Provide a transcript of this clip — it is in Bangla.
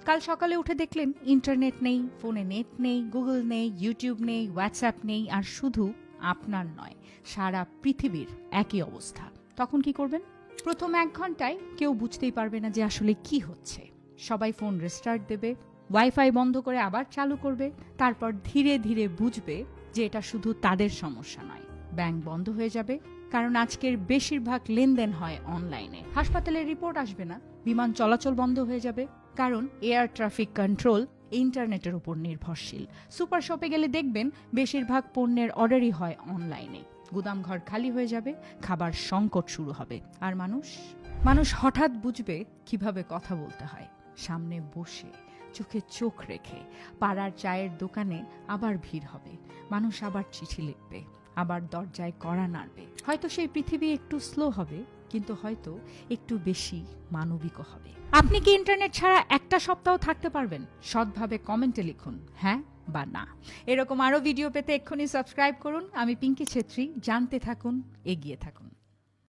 কাল সকালে উঠে দেখলেন ইন্টারনেট নেই, ফোনে নেট নেই, গুগল নেই, ইউটিউব নেই, হোয়াটসঅ্যাপ নেই, আর শুধু আপনার নয়, সারা পৃথিবীর একই অবস্থা। তখন কি করবেন? প্রথম 1 ঘন্টায় কেউ বুঝতেই পারবে না যে আসলে কি হচ্ছে। সবাই ফোন রিস্টার্ট দেবে, ওয়াইফাই বন্ধ করে আবার চালু করবে, তারপর ধীরে ধীরে বুঝবে যে এটা শুধু তাদের সমস্যা নয়। ব্যাংক বন্ধ হয়ে যাবে, কারণ আজকের বেশিরভাগ লেনদেন হয় অনলাইনে। হাসপাতালের রিপোর্ট আসবে না, বিমান চলাচল বন্ধ হয়ে যাবে, কারণ এয়ার ট্রাফিক কন্ট্রোল ইন্টারনেটের উপর নির্ভরশীল। সুপার শপে গেলে দেখবেন বেশিরভাগ পণ্যের অর্ডারই হয় অনলাইনে। গুদামঘর খালি হয়ে যাবে, খাবার সংকট শুরু হবে। আর মানুষ হঠাৎ বুঝবে কিভাবে কথা বলতে হয়, সামনে বসে, চোখে চোখ রেখে। পাড়ার চায়ের দোকানে আবার ভিড় হবে, মানুষ আবার চিঠি লিখবে, আবার দরজায় কড়া নাড়বে। হয়তো সেই পৃথিবী একটু স্লো হবে, কিন্তু হয়তো একটু বেশি মানবিকও হবে। আপনি কি ইন্টারনেট ছাড়া একটা সপ্তাহ থাকতে পারবেন? সৎভাবে কমেন্টে লিখুন হ্যাঁ বা না। এরকম আরো ভিডিও পেতে এক্ষুনি সাবস্ক্রাইব করুন। আমি পিঙ্কি ছেত্রী। জানতে থাকুন, এগিয়ে থাকুন।